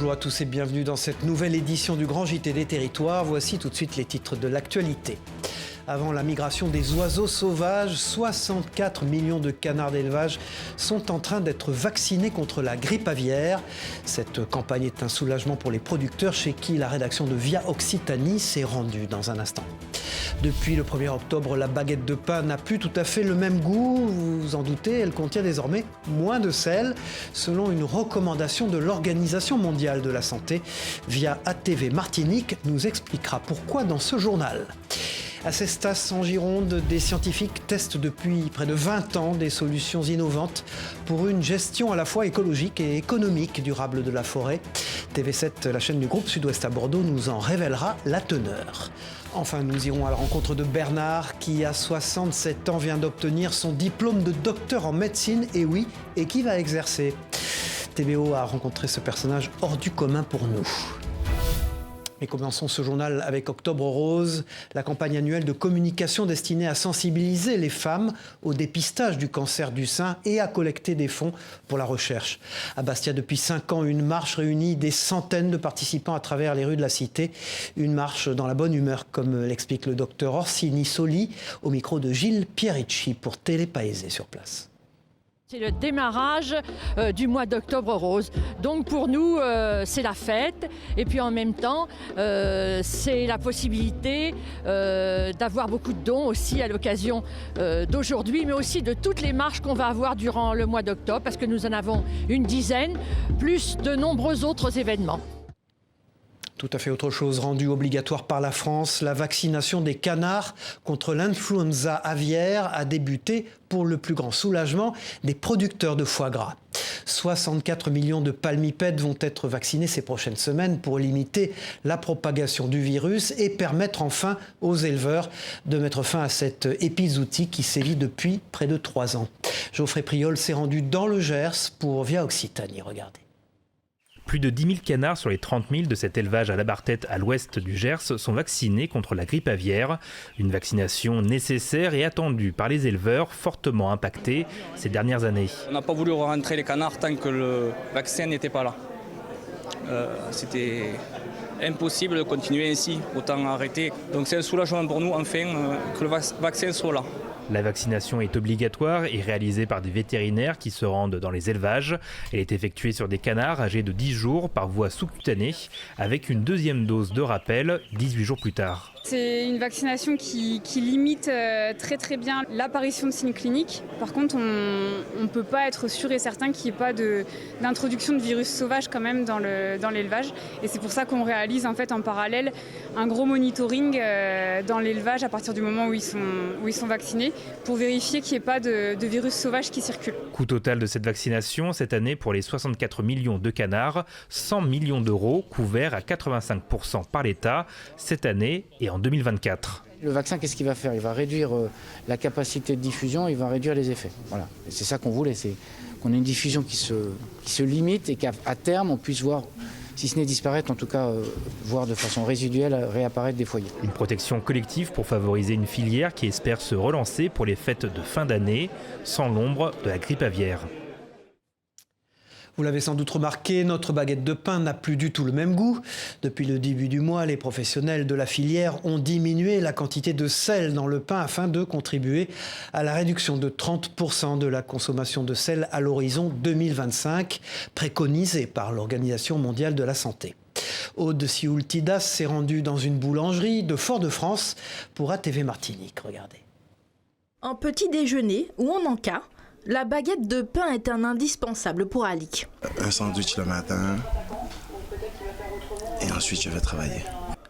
Bonjour à tous et bienvenue dans cette nouvelle édition du Grand JT des Territoires. Voici tout de suite les titres de l'actualité. Avant la migration des oiseaux sauvages, 64 millions de canards d'élevage sont en train d'être vaccinés contre la grippe aviaire. Cette campagne est un soulagement pour les producteurs chez qui la rédaction de Via Occitanie s'est rendue dans un instant. Depuis le 1er octobre, la baguette de pain n'a plus tout à fait le même goût. Vous vous en doutez, elle contient désormais moins de sel, selon une recommandation de l'Organisation mondiale de la santé. Via ATV Martinique nous expliquera pourquoi dans ce journal. À Cestas, en Gironde, des scientifiques testent depuis près de 20 ans des solutions innovantes pour une gestion à la fois écologique et économique durable de la forêt. TV7, la chaîne du groupe Sud-Ouest à Bordeaux, nous en révélera la teneur. Enfin, nous irons à la rencontre de Bernard, qui à 67 ans vient d'obtenir son diplôme de docteur en médecine, et qui va exercer. TBO a rencontré ce personnage hors du commun pour nous. Et commençons ce journal avec Octobre Rose, la campagne annuelle de communication destinée à sensibiliser les femmes au dépistage du cancer du sein et à collecter des fonds pour la recherche. À Bastia, depuis 5 ans, une marche réunit des centaines de participants à travers les rues de la cité. Une marche dans la bonne humeur, comme l'explique le docteur Orsini Soli, au micro de Gilles Piericci pour Télé Paese sur place. C'est le démarrage du mois d'Octobre Rose. Donc pour nous, c'est la fête. Et puis en même temps, c'est la possibilité d'avoir beaucoup de dons aussi à l'occasion d'aujourd'hui, mais aussi de toutes les marches qu'on va avoir durant le mois d'octobre, parce que nous en avons une dizaine, plus de nombreux autres événements. Tout à fait autre chose, rendue obligatoire par la France, la vaccination des canards contre l'influenza aviaire a débuté pour le plus grand soulagement des producteurs de foie gras. 64 millions de palmipèdes vont être vaccinés ces prochaines semaines pour limiter la propagation du virus et permettre enfin aux éleveurs de mettre fin à cette épizootie qui sévit depuis près de 3 ans. Geoffrey Priol s'est rendu dans le Gers pour Via Occitanie. Regardez. Plus de 10 000 canards sur les 30 000 de cet élevage à la Barthette à l'ouest du Gers sont vaccinés contre la grippe aviaire. Une vaccination nécessaire et attendue par les éleveurs fortement impactés ces dernières années. On n'a pas voulu rentrer les canards tant que le vaccin n'était pas là. C'était impossible de continuer ainsi, autant arrêter. Donc c'est un soulagement pour nous enfin que le vaccin soit là. La vaccination est obligatoire et réalisée par des vétérinaires qui se rendent dans les élevages. Elle est effectuée sur des canards âgés de 10 jours par voie sous-cutanée, avec une deuxième dose de rappel 18 jours plus tard. C'est une vaccination qui limite très bien l'apparition de signes cliniques. Par contre, on ne peut pas être sûr et certain qu'il n'y ait pas d'introduction de virus sauvage quand même dans l'élevage. Et c'est pour ça qu'on réalise en fait en parallèle un gros monitoring dans l'élevage à partir du moment où ils sont vaccinés pour vérifier qu'il n'y ait pas de virus sauvage qui circule. Coût total de cette vaccination cette année pour les 64 millions de canards, 100 millions d'euros couverts à 85% par l'État cette année et en 2024. Le vaccin, qu'est-ce qu'il va faire? Il va réduire la capacité de diffusion, il va réduire les effets. Voilà. Et c'est ça qu'on voulait, c'est qu'on ait une diffusion qui se limite et qu'à terme, on puisse voir, si ce n'est disparaître, en tout cas voir de façon résiduelle réapparaître des foyers. Une protection collective pour favoriser une filière qui espère se relancer pour les fêtes de fin d'année, sans l'ombre de la grippe aviaire. Vous l'avez sans doute remarqué, notre baguette de pain n'a plus du tout le même goût. Depuis le début du mois, les professionnels de la filière ont diminué la quantité de sel dans le pain afin de contribuer à la réduction de 30% de la consommation de sel à l'horizon 2025, préconisée par l'Organisation mondiale de la santé. Aude Sioultidas s'est rendue dans une boulangerie de Fort-de-France pour ATV Martinique. Regardez. Un petit déjeuner où on en cas. La baguette de pain est un indispensable pour Alik. Un sandwich le matin et ensuite je vais travailler.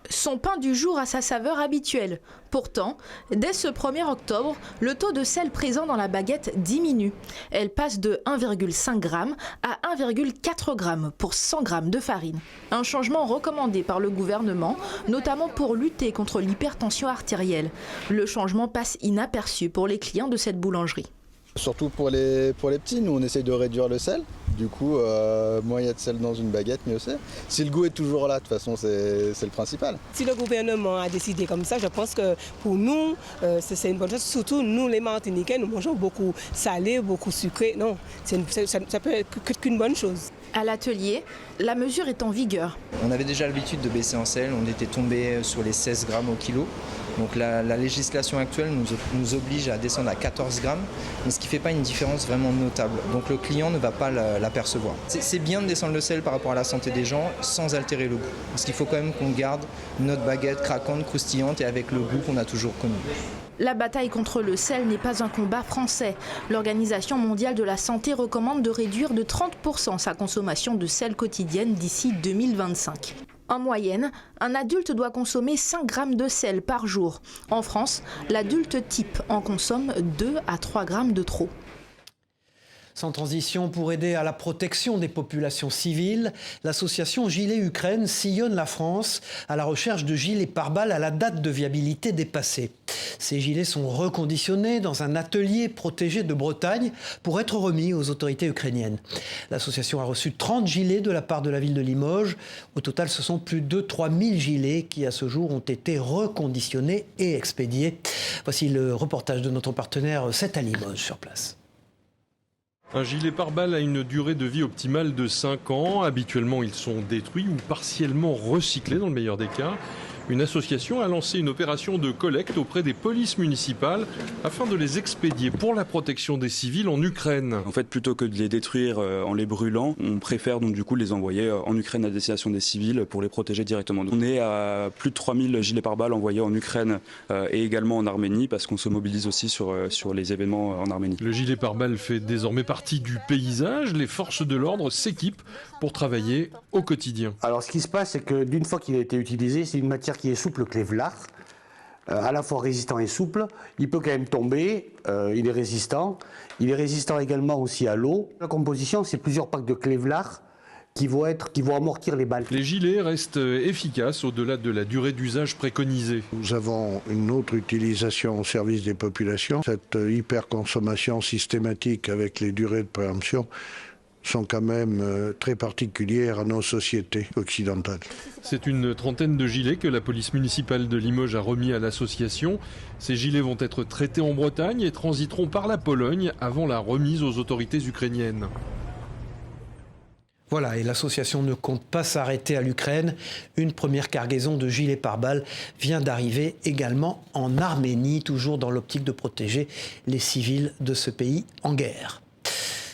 Son pain du jour a sa saveur habituelle. Pourtant, dès ce 1er octobre, le taux de sel présent dans la baguette diminue. Elle passe de 1,5 g à 1,4 g pour 100 g de farine. Un changement recommandé par le gouvernement, notamment pour lutter contre l'hypertension artérielle. Le changement passe inaperçu pour les clients de cette boulangerie. Surtout pour les petits, nous on essaye de réduire le sel. Du coup, moins il y a de sel dans une baguette, mieux c'est. Si le goût est toujours là, de toute façon, c'est le principal. Si le gouvernement a décidé comme ça, je pense que pour nous, c'est une bonne chose. Surtout nous, les Martiniquais, nous mangeons beaucoup salé, beaucoup sucré. Non, ça peut être qu'une bonne chose. À l'atelier, la mesure est en vigueur. On avait déjà l'habitude de baisser en sel, on était tombé sur les 16 grammes au kilo. Donc la législation actuelle nous oblige à descendre à 14 grammes, mais ce qui ne fait pas une différence vraiment notable. Donc le client ne va pas l'apercevoir. C'est bien de descendre le sel par rapport à la santé des gens sans altérer le goût. Parce qu'il faut quand même qu'on garde notre baguette craquante, croustillante et avec le goût qu'on a toujours connu. La bataille contre le sel n'est pas un combat français. L'Organisation mondiale de la santé recommande de réduire de 30% sa consommation de sel quotidienne d'ici 2025. En moyenne, un adulte doit consommer 5 grammes de sel par jour. En France, l'adulte type en consomme 2 à 3 grammes de trop. Sans transition, pour aider à la protection des populations civiles, l'association Gilets Ukraine sillonne la France à la recherche de gilets pare-balles à la date de viabilité dépassée. Ces gilets sont reconditionnés dans un atelier protégé de Bretagne pour être remis aux autorités ukrainiennes. L'association a reçu 30 gilets de la part de la ville de Limoges. Au total, ce sont plus de 3000 gilets qui, à ce jour, ont été reconditionnés et expédiés. Voici le reportage de notre partenaire C'est à Limoges sur place. Un gilet pare-balles a une durée de vie optimale de 5 ans. Habituellement, ils sont détruits ou partiellement recyclés dans le meilleur des cas. Une association a lancé une opération de collecte auprès des polices municipales afin de les expédier pour la protection des civils en Ukraine. En fait, plutôt que de les détruire en les brûlant, on préfère donc du coup les envoyer en Ukraine à destination des civils pour les protéger directement. On est à plus de 3000 gilets pare-balles envoyés en Ukraine et également en Arménie parce qu'on se mobilise aussi sur les événements en Arménie. Le gilet pare-balles fait désormais partie du paysage. Les forces de l'ordre s'équipent pour travailler au quotidien. Alors ce qui se passe, c'est que d'une fois qu'il a été utilisé, c'est une matière qui est souple que Kevlar, à la fois résistant et souple. Il peut quand même tomber, il est résistant. Il est résistant également aussi à l'eau. La composition, c'est plusieurs packs de Kevlar qui vont amortir les balles. Les gilets restent efficaces au-delà de la durée d'usage préconisée. Nous avons une autre utilisation au service des populations. Cette hyperconsommation systématique avec les durées de préemption sont quand même très particulières à nos sociétés occidentales. C'est une trentaine de gilets que la police municipale de Limoges a remis à l'association. Ces gilets vont être traités en Bretagne et transiteront par la Pologne avant la remise aux autorités ukrainiennes. Voilà, et l'association ne compte pas s'arrêter à l'Ukraine. Une première cargaison de gilets pare-balles vient d'arriver également en Arménie, toujours dans l'optique de protéger les civils de ce pays en guerre.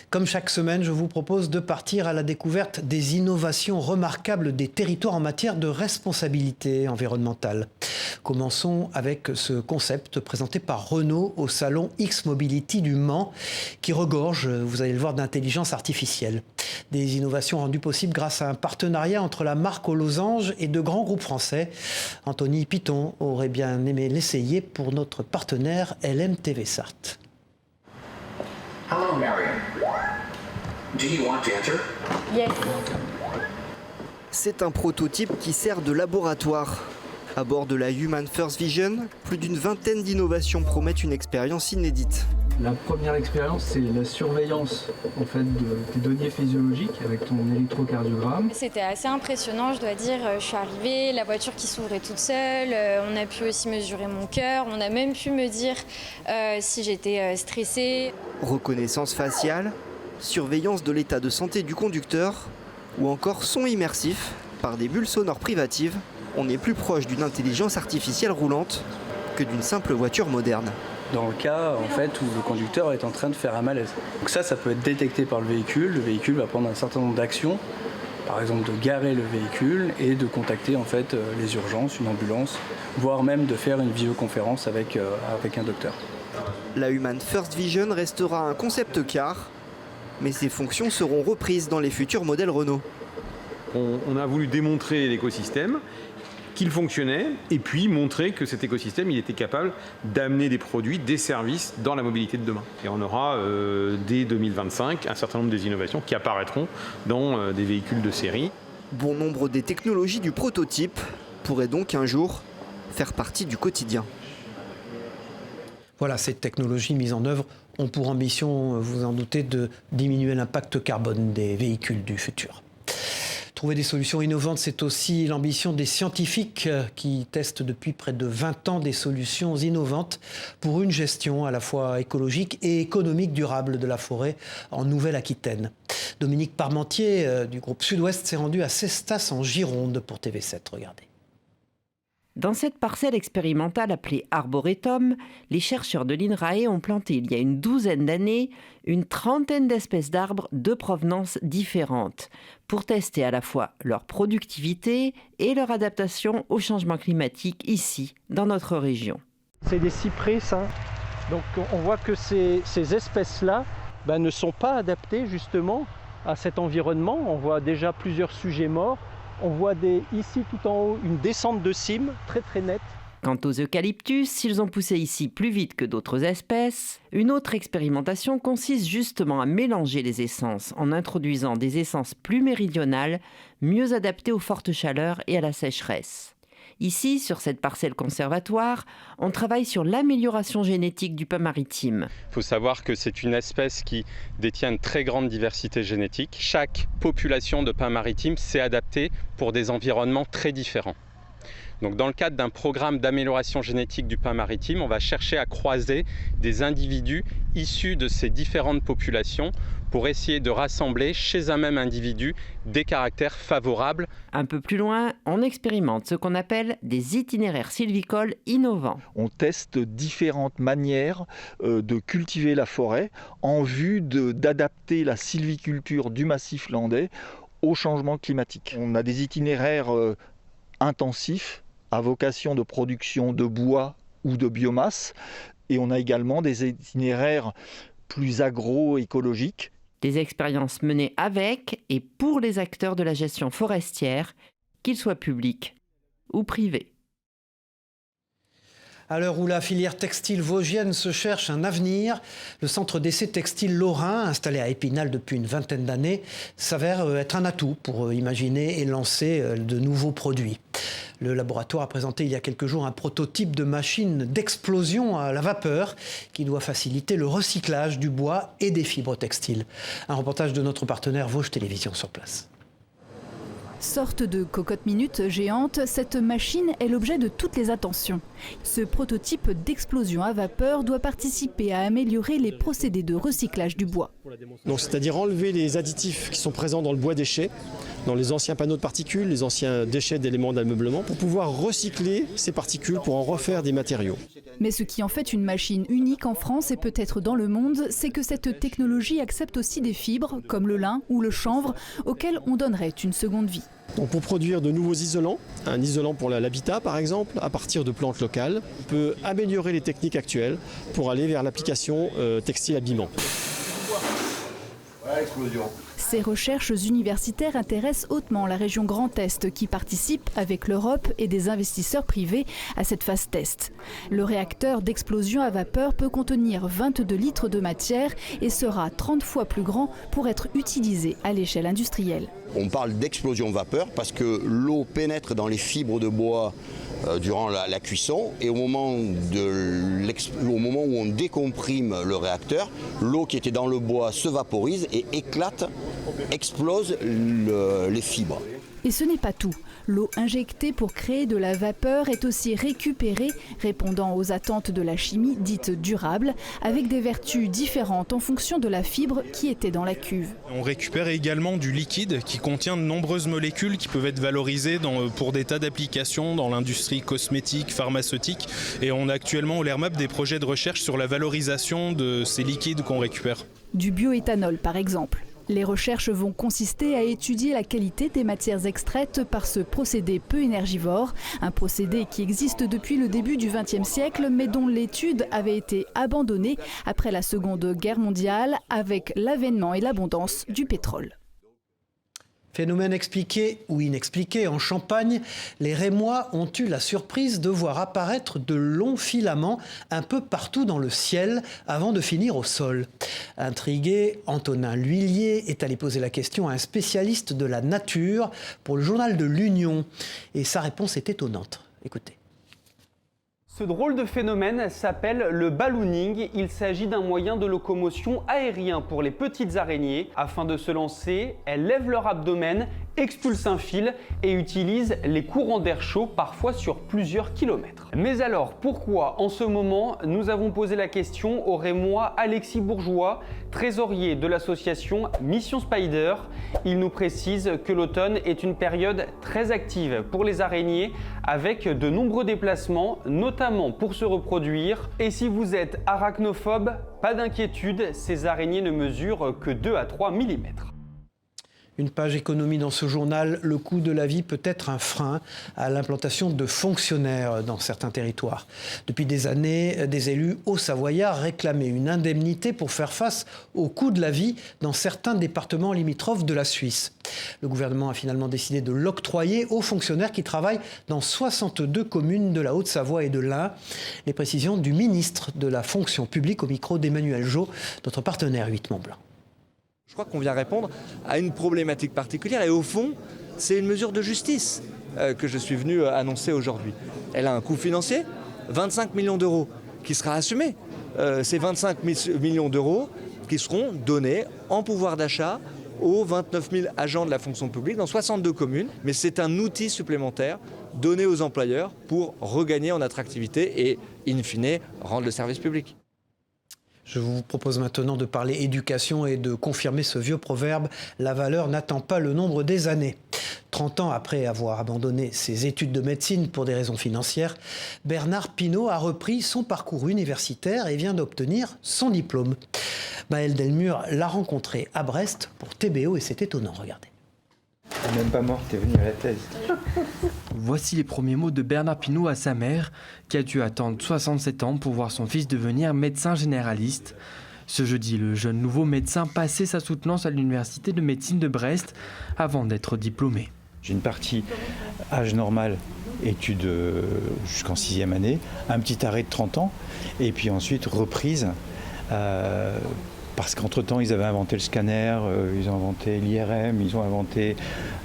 Comme chaque semaine, je vous propose de partir à la découverte des innovations remarquables des territoires en matière de responsabilité environnementale. Commençons avec ce concept présenté par Renault au salon X-Mobility du Mans, qui regorge, vous allez le voir, d'intelligence artificielle. Des innovations rendues possibles grâce à un partenariat entre la marque aux losanges et de grands groupes français. Anthony Piton aurait bien aimé l'essayer pour notre partenaire LMTV Sarthe. Hello, Marion. Do you want to enter? Yes. C'est un prototype qui sert de laboratoire. À bord de la Human First Vision, plus d'une vingtaine d'innovations promettent une expérience inédite. La première expérience, c'est la surveillance en fait, de tes données physiologiques avec ton électrocardiogramme. C'était assez impressionnant, je dois dire. Je suis arrivée, la voiture qui s'ouvrait toute seule. On a pu aussi mesurer mon cœur. On a même pu me dire si j'étais stressée. Reconnaissance faciale, surveillance de l'état de santé du conducteur ou encore son immersif par des bulles sonores privatives. On est plus proche d'une intelligence artificielle roulante que d'une simple voiture moderne. Dans le cas en fait, où le conducteur est en train de faire un malaise. Donc ça peut être détecté par le véhicule va prendre un certain nombre d'actions, par exemple de garer le véhicule et de contacter en fait, les urgences, une ambulance, voire même de faire une visioconférence avec un docteur. La Human First Vision restera un concept car, mais ses fonctions seront reprises dans les futurs modèles Renault. On a voulu démontrer l'écosystème, qu'il fonctionnait, et puis montrer que cet écosystème il était capable d'amener des produits, des services dans la mobilité de demain. Et on aura dès 2025 un certain nombre des innovations qui apparaîtront dans des véhicules de série. Bon nombre des technologies du prototype pourraient donc un jour faire partie du quotidien. Voilà, ces technologies mises en œuvre ont pour ambition, vous vous en doutez, de diminuer l'impact carbone des véhicules du futur. Trouver des solutions innovantes, c'est aussi l'ambition des scientifiques qui testent depuis près de 20 ans des solutions innovantes pour une gestion à la fois écologique et économique durable de la forêt en Nouvelle-Aquitaine. Dominique Parmentier du groupe Sud-Ouest s'est rendu à Cestas en Gironde pour TV7. Regardez. Dans cette parcelle expérimentale appelée Arboretum, les chercheurs de l'INRAE ont planté il y a une douzaine d'années une trentaine d'espèces d'arbres de provenances différentes pour tester à la fois leur productivité et leur adaptation au changement climatique ici, dans notre région. C'est des cyprès, ça. Donc on voit que ces espèces-là ne sont pas adaptées justement à cet environnement. On voit déjà plusieurs sujets morts. On voit ici tout en haut une descente de cimes très très nette. Quant aux eucalyptus, s'ils ont poussé ici plus vite que d'autres espèces, une autre expérimentation consiste justement à mélanger les essences en introduisant des essences plus méridionales, mieux adaptées aux fortes chaleurs et à la sécheresse. Ici, sur cette parcelle conservatoire, on travaille sur l'amélioration génétique du pin maritime. Il faut savoir que c'est une espèce qui détient une très grande diversité génétique. Chaque population de pin maritime s'est adaptée pour des environnements très différents. Donc dans le cadre d'un programme d'amélioration génétique du pin maritime, on va chercher à croiser des individus issus de ces différentes populations pour essayer de rassembler chez un même individu des caractères favorables. Un peu plus loin, on expérimente ce qu'on appelle des itinéraires sylvicoles innovants. On teste différentes manières de cultiver la forêt en vue d'adapter la sylviculture du massif landais au changement climatique. On a des itinéraires intensifs à vocation de production de bois ou de biomasse, et on a également des itinéraires plus agroécologiques. Des expériences menées avec et pour les acteurs de la gestion forestière, qu'ils soient publics ou privés. À l'heure où la filière textile vosgienne se cherche un avenir, le centre d'essai textile lorrain, installé à Épinal depuis une vingtaine d'années, s'avère être un atout pour imaginer et lancer de nouveaux produits. Le laboratoire a présenté il y a quelques jours un prototype de machine d'explosion à la vapeur qui doit faciliter le recyclage du bois et des fibres textiles. Un reportage de notre partenaire Vosges Télévision sur place. Sorte de cocotte minute géante, cette machine est l'objet de toutes les attentions. Ce prototype d'explosion à vapeur doit participer à améliorer les procédés de recyclage du bois. C'est-à-dire enlever les additifs qui sont présents dans le bois déchet, dans les anciens panneaux de particules, les anciens déchets d'éléments d'ameublement, pour pouvoir recycler ces particules pour en refaire des matériaux. Mais ce qui en fait une machine unique en France et peut-être dans le monde, c'est que cette technologie accepte aussi des fibres, comme le lin ou le chanvre, auxquelles on donnerait une seconde vie. Donc pour produire de nouveaux isolants, un isolant pour l'habitat par exemple, à partir de plantes locales, on peut améliorer les techniques actuelles pour aller vers l'application textile-habillement. Ces recherches universitaires intéressent hautement la région Grand Est qui participe avec l'Europe et des investisseurs privés à cette phase test. Le réacteur d'explosion à vapeur peut contenir 22 litres de matière et sera 30 fois plus grand pour être utilisé à l'échelle industrielle. On parle d'explosion vapeur parce que l'eau pénètre dans les fibres de bois durant la cuisson et au moment où on décomprime le réacteur, l'eau qui était dans le bois se vaporise et éclate, explose les fibres. Et ce n'est pas tout. L'eau injectée pour créer de la vapeur est aussi récupérée, répondant aux attentes de la chimie dite durable, avec des vertus différentes en fonction de la fibre qui était dans la cuve. On récupère également du liquide qui contient de nombreuses molécules qui peuvent être valorisées pour des tas d'applications dans l'industrie cosmétique, pharmaceutique. Et on a actuellement au LERMAP des projets de recherche sur la valorisation de ces liquides qu'on récupère. Du bioéthanol par exemple. Les recherches vont consister à étudier la qualité des matières extraites par ce procédé peu énergivore, un procédé qui existe depuis le début du XXe siècle mais dont l'étude avait été abandonnée après la Seconde Guerre mondiale avec l'avènement et l'abondance du pétrole. Phénomène expliqué ou inexpliqué, en Champagne, les Rémois ont eu la surprise de voir apparaître de longs filaments un peu partout dans le ciel avant de finir au sol. Intrigué, Antonin L'Huillier est allé poser la question à un spécialiste de la nature pour le journal de l'Union. Et sa réponse est étonnante. Écoutez. Ce drôle de phénomène s'appelle le ballooning. Il s'agit d'un moyen de locomotion aérien pour les petites araignées. Afin de se lancer, elles lèvent leur abdomen, expulsent un fil et utilisent les courants d'air chaud, parfois sur plusieurs kilomètres. Mais alors, pourquoi en ce moment nous avons posé la question au Rémois Alexis Bourgeois, trésorier de l'association Mission Spider. Il nous précise que l'automne est une période très active pour les araignées avec de nombreux déplacements, notamment pour se reproduire. Et si vous êtes arachnophobe, pas d'inquiétude, ces araignées ne mesurent que 2 à 3 mm. Une page économie dans ce journal, le coût de la vie peut être un frein à l'implantation de fonctionnaires dans certains territoires. Depuis des années, des élus hauts-savoyards réclamaient une indemnité pour faire face au coût de la vie dans certains départements limitrophes de la Suisse. Le gouvernement a finalement décidé de l'octroyer aux fonctionnaires qui travaillent dans 62 communes de la Haute-Savoie et de l'Ain. Les précisions du ministre de la fonction publique au micro d'Emmanuel Jo, notre partenaire 8 Mont-Blanc. Je crois qu'on vient répondre à une problématique particulière et au fond, c'est une mesure de justice que je suis venu annoncer aujourd'hui. Elle a un coût financier, 25 millions d'euros, qui sera assumé. Ces 25 millions d'euros qui seront donnés en pouvoir d'achat aux 29 000 agents de la fonction publique dans 62 communes. Mais c'est un outil supplémentaire donné aux employeurs pour regagner en attractivité et, in fine, rendre le service public. Je vous propose maintenant de parler éducation et de confirmer ce vieux proverbe « La valeur n'attend pas le nombre des années ». 30 ans après avoir abandonné ses études de médecine pour des raisons financières, Bernard Pinault a repris son parcours universitaire et vient d'obtenir son diplôme. Maël Delmure l'a rencontré à Brest pour TBO et c'est étonnant, regardez. Elle n'est même pas morte, t'es venu à la thèse. Voici les premiers mots de Bernard Pinault à sa mère, qui a dû attendre 67 ans pour voir son fils devenir médecin généraliste. Ce jeudi, le jeune nouveau médecin passait sa soutenance à l'université de médecine de Brest avant d'être diplômé. J'ai une partie âge normal, études jusqu'en 6e année, un petit arrêt de 30 ans, et puis ensuite reprise. Parce qu'entre-temps, ils avaient inventé le scanner, ils ont inventé l'IRM, ils ont inventé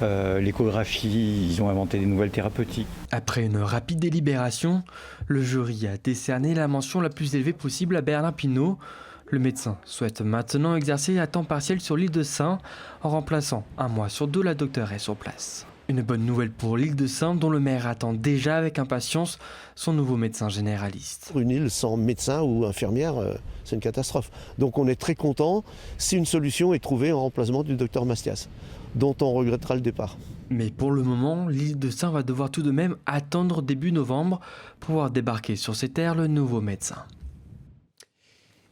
l'échographie, ils ont inventé des nouvelles thérapeutiques. Après une rapide délibération, le jury a décerné la mention la plus élevée possible à Bernard Pinault. Le médecin souhaite maintenant exercer à temps partiel sur l'île de Sein, en remplaçant 1 mois sur 2 la doctoresse sur place. Une bonne nouvelle pour l'île de Sein, dont le maire attend déjà avec impatience son nouveau médecin généraliste. Une île sans médecin ou infirmière, c'est une catastrophe. Donc on est très content si une solution est trouvée en remplacement du docteur Mastias, dont on regrettera le départ. Mais pour le moment, l'île de Sein va devoir tout de même attendre début novembre pour voir débarquer sur ses terres le nouveau médecin.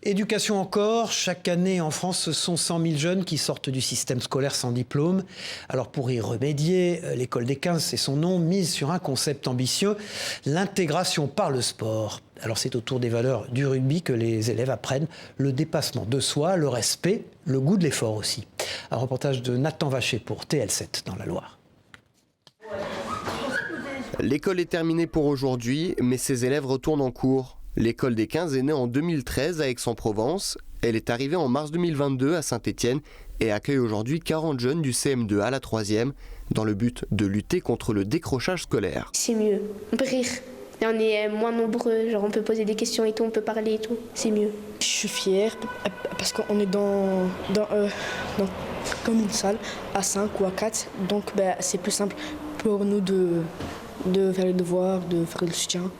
Éducation encore, chaque année en France, ce sont 100 000 jeunes qui sortent du système scolaire sans diplôme. Alors pour y remédier, l'école des 15, c'est son nom, mise sur un concept ambitieux, l'intégration par le sport. Alors c'est autour des valeurs du rugby que les élèves apprennent le dépassement de soi, le respect, le goût de l'effort aussi. Un reportage de Nathan Vacher pour TL7 dans la Loire. L'école est terminée pour aujourd'hui, mais ses élèves retournent en cours. L'école des 15 est née en 2013 à Aix-en-Provence. Elle est arrivée en mars 2022 à Saint-Étienne et accueille aujourd'hui 40 jeunes du CM2 à la 3e dans le but de lutter contre le décrochage scolaire. C'est mieux, on peut rire. Et on est moins nombreux, genre on peut poser des questions et tout, on peut parler et tout, c'est mieux. Je suis fière parce qu'on est dans comme une salle à 5 ou à 4, donc c'est plus simple pour nous de faire les devoirs, de faire le soutien.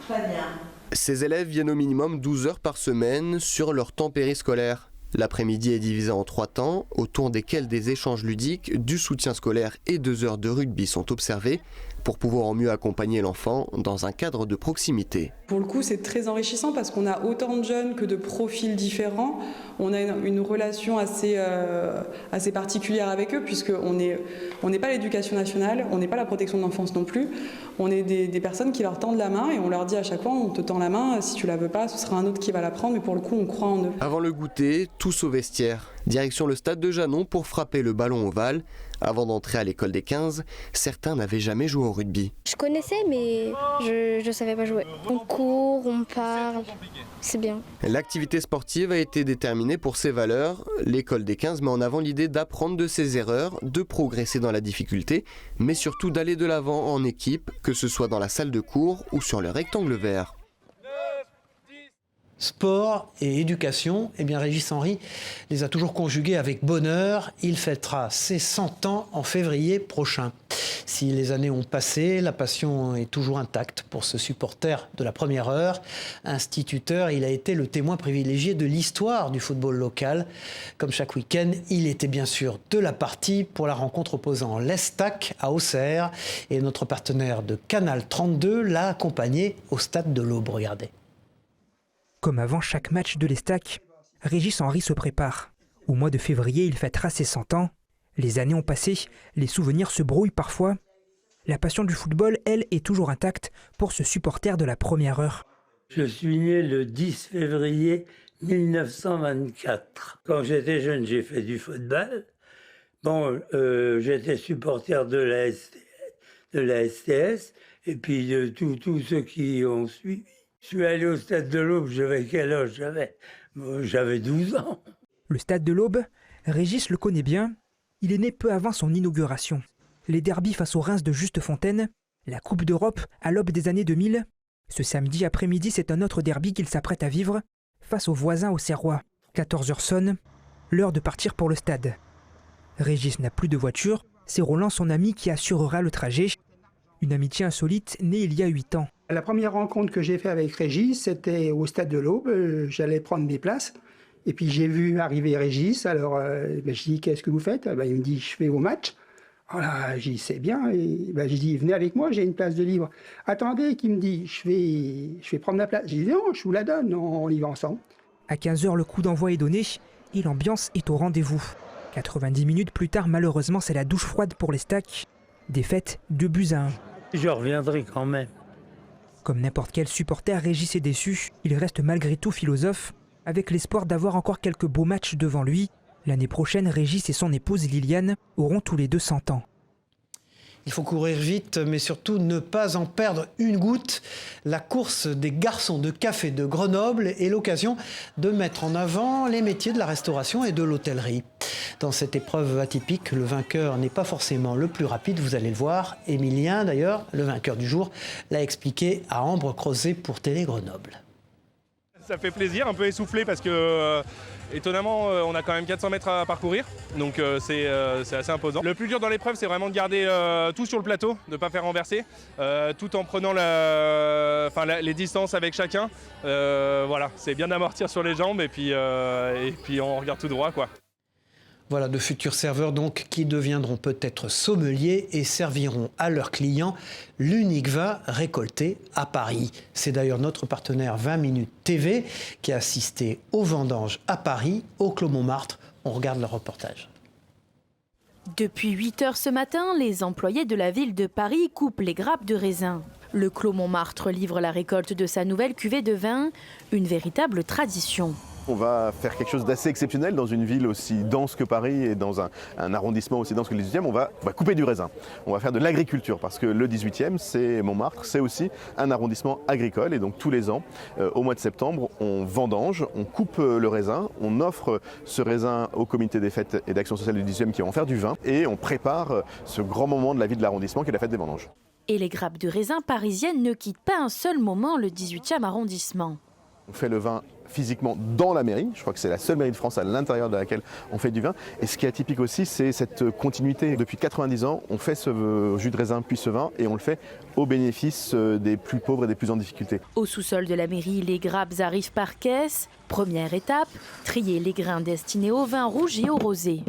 Ces élèves viennent au minimum 12 heures par semaine sur leur temps périscolaire. L'après-midi est divisé en 3 temps, autour desquels des échanges ludiques, du soutien scolaire et 2 heures de rugby sont observés pour pouvoir mieux accompagner l'enfant dans un cadre de proximité. Pour le coup, c'est très enrichissant parce qu'on a autant de jeunes que de profils différents. On a une relation assez particulière avec eux puisqu'on n'est pas l'éducation nationale, on n'est pas la protection de l'enfance non plus. On est des personnes qui leur tendent la main et on leur dit à chaque fois, on te tend la main, si tu la veux pas, ce sera un autre qui va la prendre, mais pour le coup, on croit en eux. Avant le goûter, tous au vestiaire. Direction le stade de Janon pour frapper le ballon ovale. Avant d'entrer à l'école des 15, certains n'avaient jamais joué au rugby. Je connaissais, mais je ne savais pas jouer. On court, on parle, c'est bien. L'activité sportive a été déterminée pour ses valeurs. L'école des 15 met en avant l'idée d'apprendre de ses erreurs, de progresser dans la difficulté, mais surtout d'aller de l'avant en équipe, que ce soit dans la salle de cours ou sur le rectangle vert. Sport et éducation, eh bien Régis Henry les a toujours conjugués avec bonheur. Il fêtera ses 100 ans en février prochain. Si les années ont passé, la passion est toujours intacte pour ce supporter de la première heure. Instituteur, il a été le témoin privilégié de l'histoire du football local. Comme chaque week-end, il était bien sûr de la partie pour la rencontre opposant l'Estac à Auxerre. Et notre partenaire de Canal 32 l'a accompagné au stade de l'Aube. Regardez. Comme avant chaque match de l'Estac, Régis Henry se prépare. Au mois de février, il fêtera ses 100 ans. Les années ont passé, les souvenirs se brouillent parfois. La passion du football, elle, est toujours intacte pour ce supporter de la première heure. Je suis né le 10 février 1924. Quand j'étais jeune, j'ai fait du football. Bon, j'étais supporter de la STS et puis de tous ceux qui ont suivi. Je suis allé au stade de l'Aube, j'avais quel âge j'avais ? J'avais 12 ans. Le stade de l'Aube, Régis le connaît bien. Il est né peu avant son inauguration. Les derbys face aux Reims de Juste-Fontaine, la Coupe d'Europe à l'aube des années 2000. Ce samedi après-midi, c'est un autre derby qu'il s'apprête à vivre face aux voisins auxerrois. 14h sonne, l'heure de partir pour le stade. Régis n'a plus de voiture, c'est Roland, son ami, qui assurera le trajet. Une amitié insolite née il y a 8 ans. La première rencontre que j'ai faite avec Régis, c'était au stade de l'Aube. J'allais prendre mes places. Et puis j'ai vu arriver Régis, alors je dis qu'est-ce que vous faites ? Il me dit je vais au match. Alors j'ai dit c'est bien, et je dis venez avec moi, j'ai une place de libre. Attendez, qu'il me dit je vais prendre ma place. J'ai dit non, je vous la donne, on y va ensemble. À 15h, le coup d'envoi est donné et l'ambiance est au rendez-vous. 90 minutes plus tard, malheureusement, c'est la douche froide pour l'Estac. Défaite 2-1. Je reviendrai quand même. Comme n'importe quel supporter, Régis est déçu. Il reste malgré tout philosophe, avec l'espoir d'avoir encore quelques beaux matchs devant lui. L'année prochaine, Régis et son épouse Liliane auront tous les deux 100 ans. Il faut courir vite, mais surtout ne pas en perdre une goutte. La course des garçons de café de Grenoble est l'occasion de mettre en avant les métiers de la restauration et de l'hôtellerie. Dans cette épreuve atypique, le vainqueur n'est pas forcément le plus rapide, vous allez le voir. Émilien, d'ailleurs, le vainqueur du jour, l'a expliqué à Ambre Crozet pour Télé Grenoble. Ça fait plaisir, un peu essoufflé parce que étonnamment on a quand même 400 mètres à parcourir, donc c'est assez imposant. Le plus dur dans l'épreuve, c'est vraiment de garder tout sur le plateau, de ne pas faire renverser, tout en prenant les distances avec chacun. Voilà, c'est bien d'amortir sur les jambes et puis on regarde tout droit, quoi. Voilà de futurs serveurs donc qui deviendront peut-être sommeliers et serviront à leurs clients l'unique vin récolté à Paris. C'est d'ailleurs notre partenaire 20 Minutes TV qui a assisté aux vendanges à Paris, au Clos Montmartre. On regarde le reportage. Depuis 8 h ce matin, les employés de la ville de Paris coupent les grappes de raisin. Le Clos Montmartre livre la récolte de sa nouvelle cuvée de vin, une véritable tradition. On va faire quelque chose d'assez exceptionnel dans une ville aussi dense que Paris et dans un arrondissement aussi dense que le 18e. On va couper du raisin. On va faire de l'agriculture parce que le 18e, c'est Montmartre, c'est aussi un arrondissement agricole. Et donc tous les ans, au mois de septembre, on vendange, on coupe le raisin, on offre ce raisin au comité des fêtes et d'action sociale du 18e qui vont faire du vin. Et on prépare ce grand moment de la vie de l'arrondissement qui est la fête des vendanges. Et les grappes de raisin parisiennes ne quittent pas un seul moment le 18e arrondissement. On fait le vin physiquement dans la mairie, je crois que c'est la seule mairie de France à l'intérieur de laquelle on fait du vin. Et ce qui est atypique aussi, c'est cette continuité. Depuis 90 ans, on fait ce jus de raisin puis ce vin et on le fait au bénéfice des plus pauvres et des plus en difficulté. Au sous-sol de la mairie, les grappes arrivent par caisse. Première étape, trier les grains destinés au vin rouge et au rosé.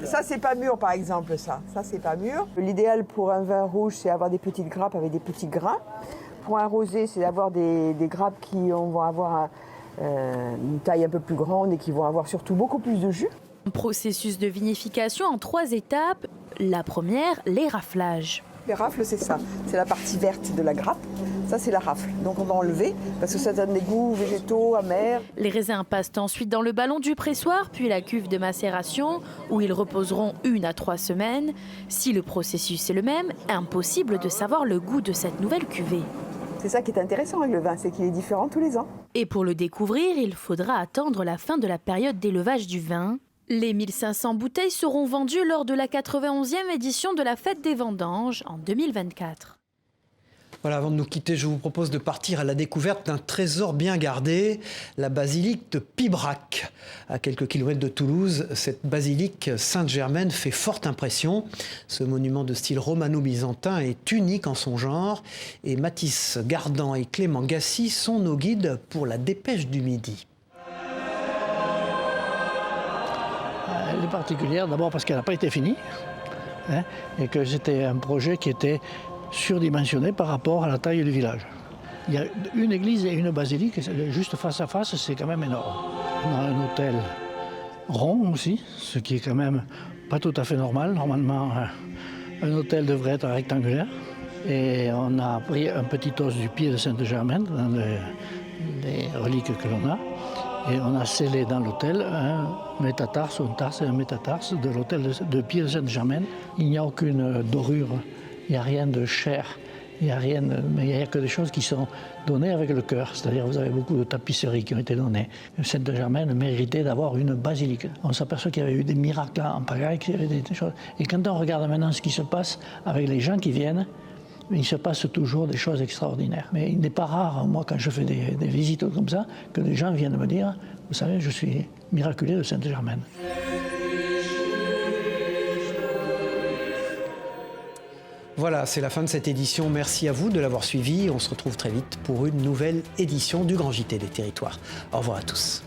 Ça, c'est pas mûr, par exemple, ça c'est pas mûr. L'idéal pour un vin rouge, c'est avoir des petites grappes avec des petits grains. Pour un rosé, c'est d'avoir des grappes qui vont avoir une taille un peu plus grande et qui vont avoir surtout beaucoup plus de jus. Un processus de vinification en 3 étapes. La première, les raflages. Les rafles, c'est ça. C'est la partie verte de la grappe. Ça, c'est la rafle. Donc on va enlever parce que ça donne des goûts végétaux, amers. Les raisins passent ensuite dans le ballon du pressoir, puis la cuve de macération, où ils reposeront 1 à 3 semaines. Si le processus est le même, impossible de savoir le goût de cette nouvelle cuvée. C'est ça qui est intéressant avec le vin, c'est qu'il est différent tous les ans. Et pour le découvrir, il faudra attendre la fin de la période d'élevage du vin. Les 1500 bouteilles seront vendues lors de la 91e édition de la Fête des Vendanges en 2024. Voilà, avant de nous quitter, je vous propose de partir à la découverte d'un trésor bien gardé, la basilique de Pibrac. À quelques kilomètres de Toulouse, cette basilique Sainte-Germaine fait forte impression. Ce monument de style romano-byzantin est unique en son genre. Et Mathis Gardan et Clément Gassi sont nos guides pour la Dépêche du Midi. Elle est particulière d'abord parce qu'elle n'a pas été finie, hein, et que c'était un projet qui était surdimensionné par rapport à la taille du village. Il y a une église et une basilique, juste face à face, c'est quand même énorme. On a un hôtel rond aussi, ce qui est quand même pas tout à fait normal. Normalement, un hôtel devrait être rectangulaire. Et on a pris un petit os du pied de Sainte-Germaine, dans les reliques que l'on a, et on a scellé dans l'hôtel un métatarse, un tarse et un métatarse de l'hôtel de pied de Sainte-Germaine. Il n'y a aucune dorure. Il n'y a rien de chair, il n'y a rien, mais il n'y a que des choses qui sont données avec le cœur. C'est-à-dire vous avez beaucoup de tapisseries qui ont été données. Sainte-Germaine méritait d'avoir une basilique. On s'aperçoit qu'il y avait eu des miracles en pagaille, qu'il y avait des choses. Et quand on regarde maintenant ce qui se passe avec les gens qui viennent, il se passe toujours des choses extraordinaires. Mais il n'est pas rare, moi quand je fais des visites comme ça, que les gens viennent me dire, vous savez, je suis miraculé de Sainte-Germaine. Voilà, c'est la fin de cette édition. Merci à vous de l'avoir suivi. On se retrouve très vite pour une nouvelle édition du Grand JT des Territoires. Au revoir à tous.